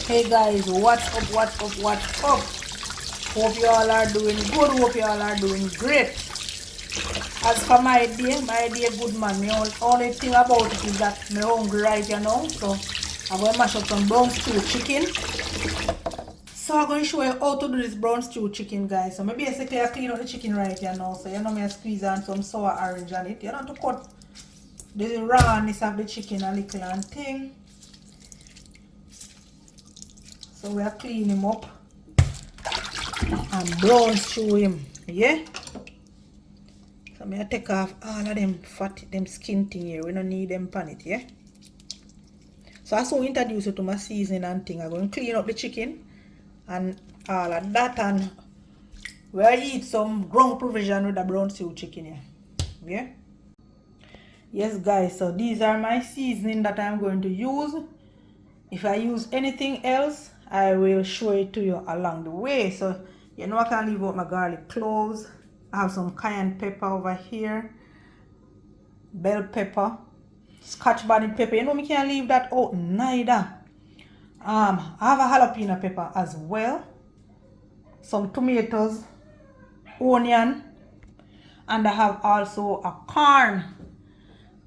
Hey guys, what's up, what's up, what's up? Hope you all are doing good, hope you all are doing great. As for my day good man. The only thing about it is that I'm hungry right now. So I'm going to mash up some brown stew chicken. So I'm going to show you how to do this brown stew chicken, guys. So maybe basically I clean up the chicken right here now. So you know me I squeeze on some sour orange on it. You don't have to cut the rawness of the chicken a little and thing. So we are clean him up and brown stew him, yeah? So I'm going to take off all of them fat, them skin thing here. We don't need them pan it, yeah? So as we introduce you to my seasoning and thing, I'm going to clean up the chicken and all of that, and we'll eat some ground provision with the brown stew chicken here, yeah? Yes guys, so these are my seasoning that I'm going to use. If I use anything else, I will show it to you along the way. So you know I can leave out my garlic cloves. I have some cayenne pepper over here, bell pepper, scotch bonnet pepper. You know me can't leave that out neither. I have a jalapeno pepper as well, some tomatoes, onion, and I have also a corn.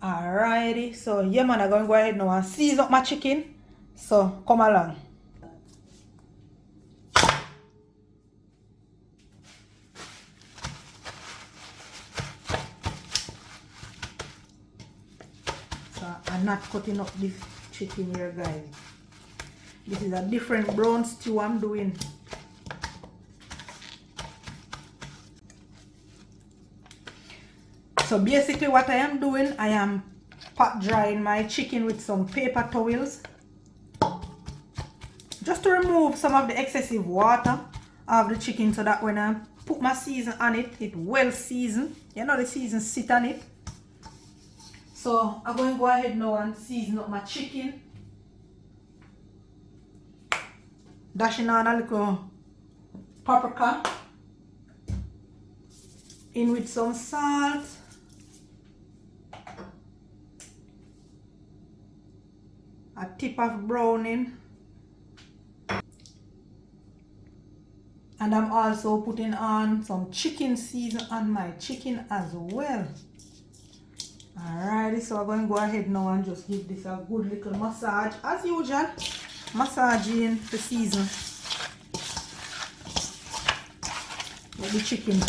Alrighty, so yeah man, I'm going to go ahead now and season up my chicken. So come along. So I'm not cutting up this chicken here, guys. This is a different brown stew I'm doing. So basically what I am doing, I am pot drying my chicken with some paper towels, just to remove some of the excessive water of the chicken, so that when I put my season on it, it well seasoned. You know the season sit on it. So I'm going to go ahead now and season up my chicken. Dashing on a little paprika, in with some salt, a tip of browning, and I'm also putting on some chicken season on my chicken as well. Alrighty, so I'm going to go ahead now and just give this a good little massage as usual. Massaging the season. Let the chicken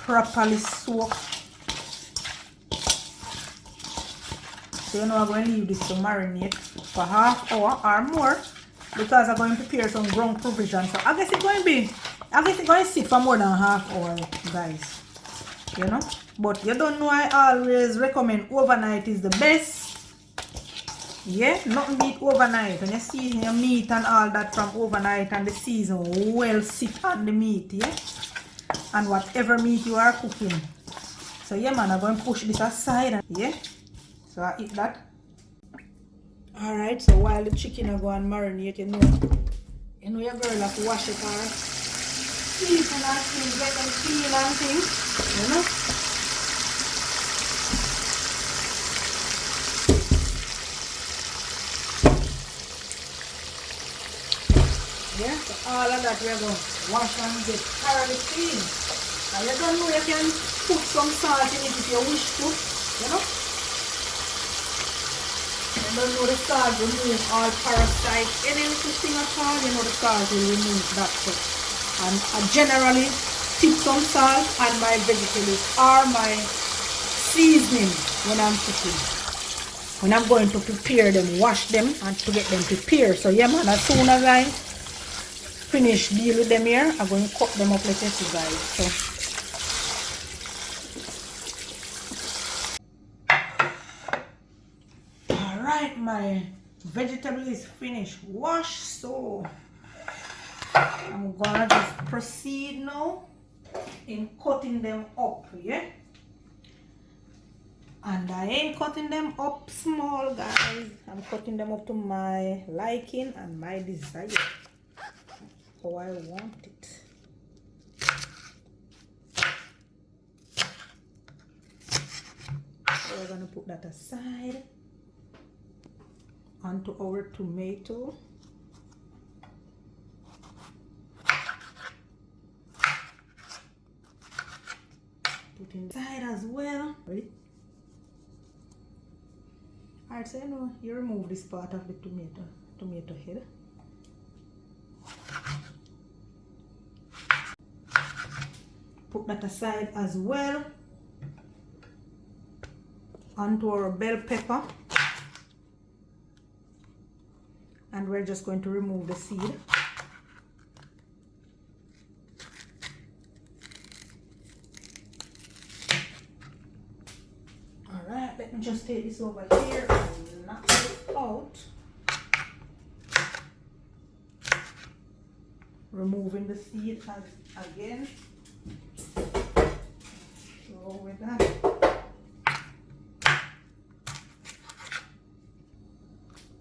properly soak. So you know I'm going to leave this to marinate for half hour or more, because I'm going to prepare some ground provision. So I guess it's going to sit for more than half hour, guys. You know, but you don't know, I always recommend overnight is the best. Yeah, nothing beat overnight. When you season your meat and all that from overnight, and the season well sit on the meat, yeah, and whatever meat you are cooking. So yeah man, I'm going to push this aside, and yeah, so I eat that. Alright, so while the chicken are going to marinate, you know your girl have to wash it or season and things, get them clean and things, you know. Yeah, so all of that we're going to wash and get thoroughly clean. And you don't know, you can put some salt in it if you wish to, you know. You don't know the salt will remove all parasites, any little thing at all, you know the salt will remove that stuff. And I generally tip some salt on my vegetables or my seasoning when I'm cooking. When I'm going to prepare them, wash them and to get them prepared. So yeah man, as soon as I finish deal with them here, I'm going to cut them up like this, guys. So alright, my vegetable is finished washed, so I'm gonna just proceed now in cutting them up, yeah. And I ain't cutting them up small, guys. I'm cutting them up to my liking and my desire, how I want it. So we're gonna put that aside. onto our tomato. Put inside as well. Ready? Alright, so you remove this part of the tomato head. Put that aside as well. Onto our bell pepper. And we're just going to remove the seed. Alright, let me just take this over here and knock it out. Removing the seed again. So with that.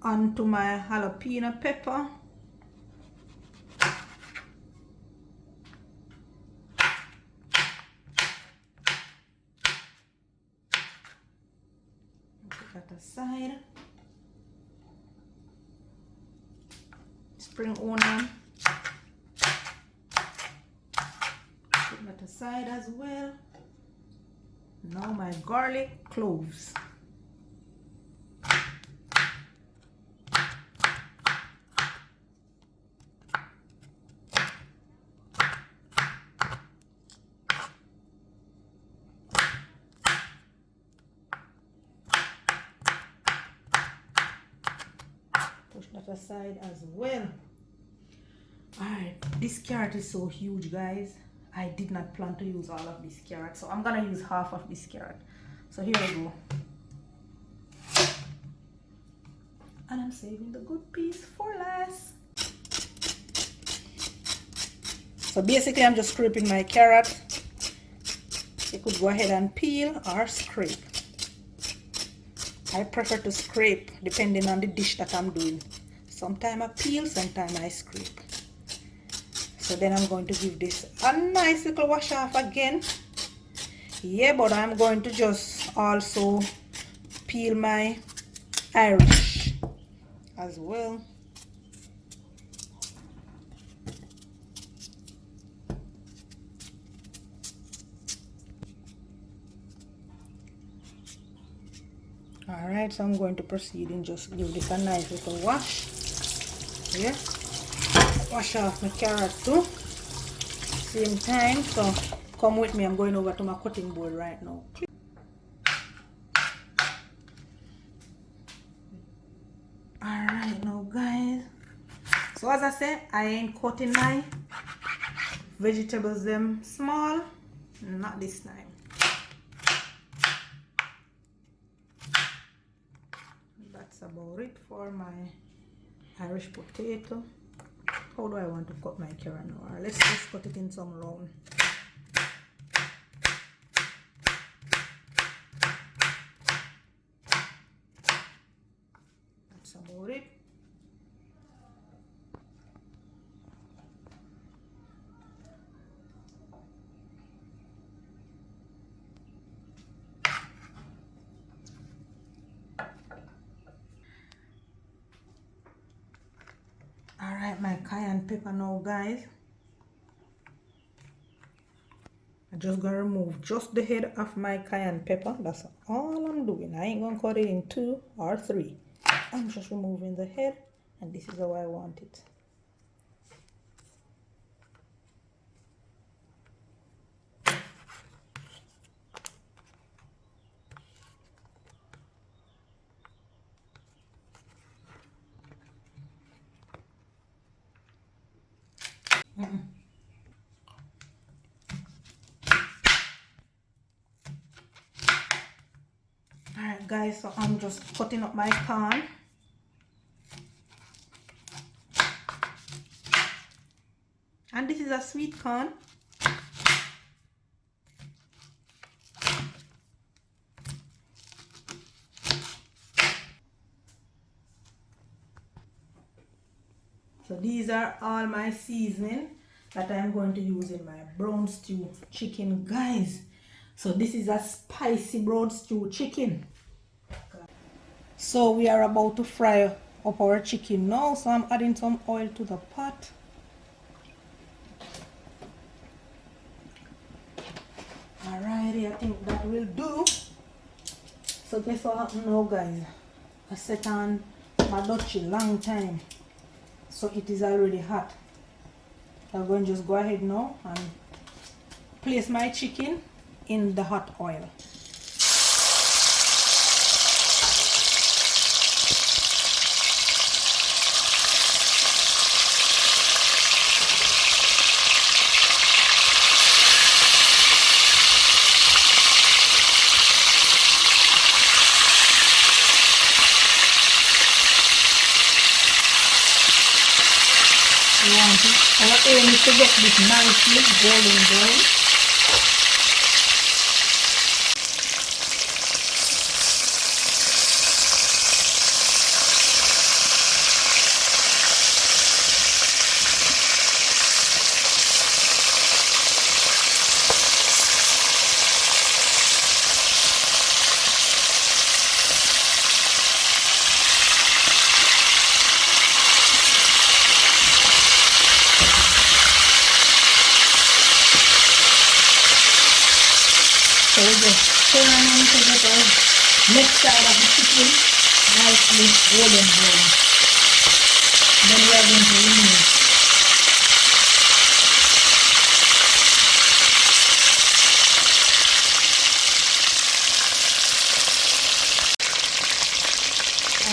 Onto my jalapeno pepper. Put that aside. Spring onion. Put that aside as well. Now my garlic cloves. Push that aside as well. Alright, this carrot is so huge, guys. I did not plan to use all of this carrot, so I'm gonna use half of this carrot. So here we go. And I'm saving the good piece for last. So basically I'm just scraping my carrot. You could go ahead and peel or scrape. I prefer to scrape depending on the dish that I'm doing. Sometimes I peel, sometimes I scrape. So then I'm going to give this a nice little wash off again. Yeah, but I'm going to just also peel my Irish as well. Alright, so I'm going to proceed and just give this a nice little wash. Yeah. Wash off my carrot too. Same time, so come with me. I'm going over to my cutting board right now. Alright now guys. So as I said, I ain't cutting my vegetables them small. Not this time. That's about it for my Irish potato. How do I want to cut my carrot now? Let's just cut it in some round. That's about it. Alright, my cayenne pepper now, guys. I'm just gonna remove just the head of my cayenne pepper. That's all I'm doing. I ain't gonna cut it in 2 or 3. I'm just removing the head, and this is how I want it. Alright guys, so I'm just cutting up my corn. And this is a sweet corn. So these are all my seasoning that I'm going to use in my brown stew chicken, guys. So this is a spicy brown stew chicken. So we are about to fry up our chicken now. So I'm adding some oil to the pot. Alrighty, I think that will do. So guess what happened now, guys? I set on my Dutchie long time, so it is already hot. I'm going to just go ahead now and place my chicken in the hot oil. Our aim is to get this nicely golden brown. So we just turn on to get our next side of the chicken nicely golden brown. Then we are going to remove.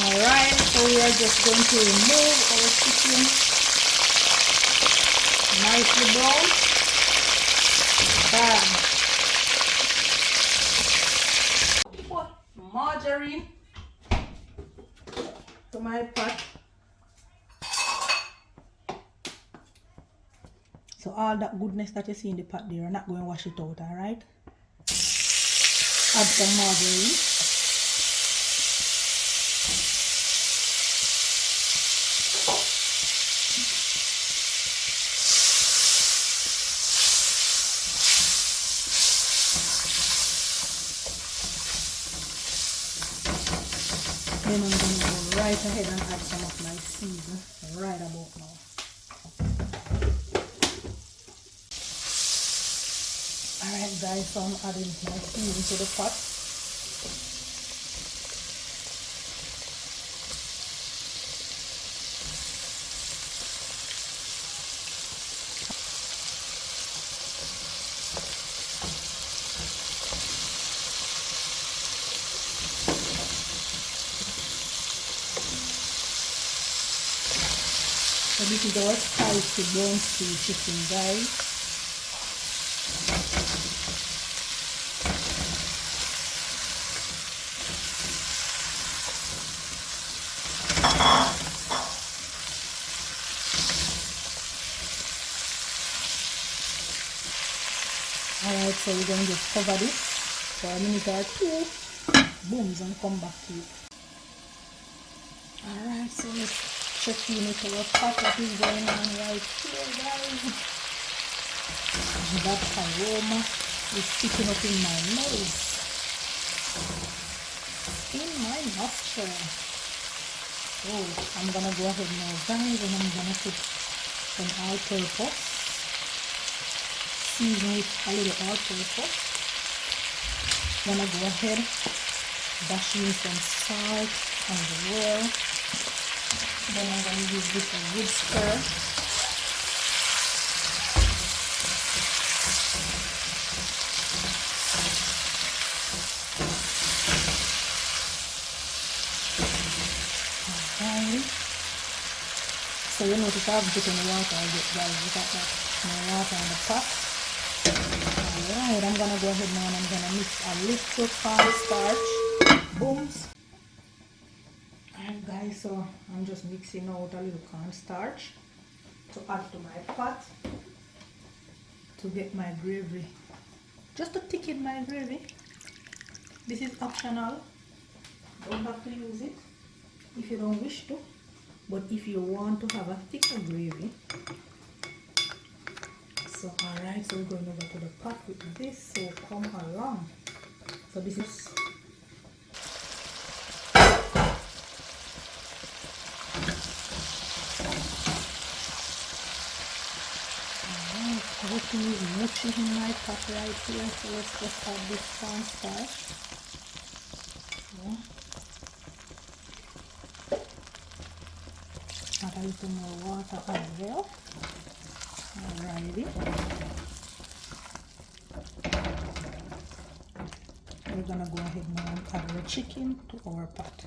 Alright, so we are just going to remove our chicken nicely brown. Bam. Margarine to my pot. So all that goodness that you see in the pot there, I'm not going to wash it out, alright? Add some margarine. Then I'm going to go right ahead and add some of my season right about now. Alright guys, so I'm adding my season to the pot. So this is our spicy brown stew chicken, guys. Alright, so we're going to just cover this for a minute or two, booms, and come back to it. Alright, so let's check in with our pot that is going on right here, guys. That aroma is sticking up in my nose, in my nostril. Oh, I'm gonna go ahead now, guys, and I'm gonna put some all-purpose, season with a little all-purpose. Gonna go ahead, dash in some salt on the roll. Then I'm going to use this a good stir. Okay. So you notice I've put in the water, guys. Look at that. My water in the pot. Alright, I'm going to go ahead now and I'm going to mix a little cornstarch. Booms. Alright guys, so I'm just mixing out a little cornstarch to add to my pot to get my gravy, just to thicken my gravy. This is optional, don't have to use it if you don't wish to, but if you want to have a thicker gravy. So alright, so we're going over to the pot with this, so come along. So this is everything is mushy in my pot right here. So let's just add this cornstarch. Yeah. Add a little more water as well. Alrighty. We're gonna go ahead now and add the chicken to our pot.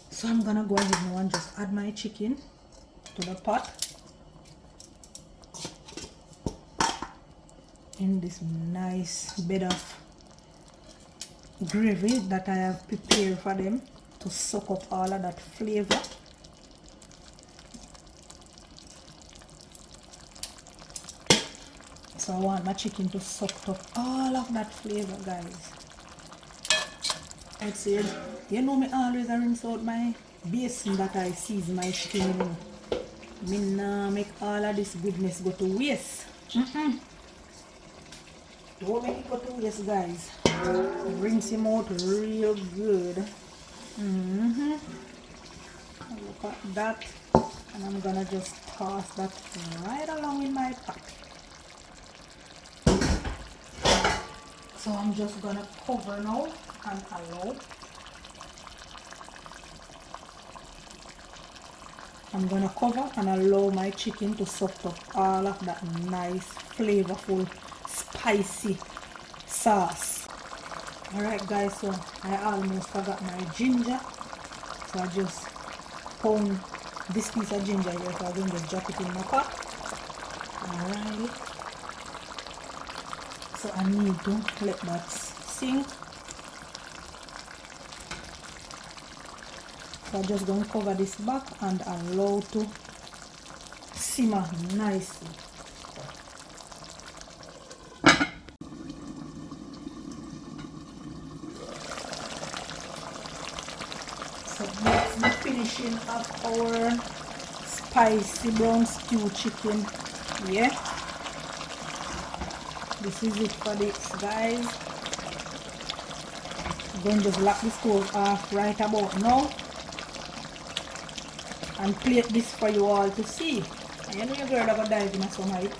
So I'm gonna go ahead now and just add my chicken to the pot in this nice bed of gravy that I have prepared for them to soak up all of that flavor. So I want my chicken to soak up all of that flavor, guys. I'd say, you know me always rinse out my basin that I season my chicken in. Me nah make all of this goodness go to waste. Don't make it go to waste, guys. Rinse him out real good. Look at that. And I'm gonna just toss that right along in my pot. So I'm just gonna cover now and allow. I'm gonna cover and allow my chicken to soak up all of that nice, flavorful, spicy sauce. Alright guys, so I almost forgot my ginger. So I just pound this piece of ginger here, so I'm going to just drop it in my pot. Alright. So I need to let that sink. So I'm just going to cover this back and allow to simmer nicely. So that's the finishing of our spicy brown stew chicken. Yeah. This is it for this, guys. I'm going to just lock the stove off right about now and plate this for you all to see. And you know you're going to dive in some height.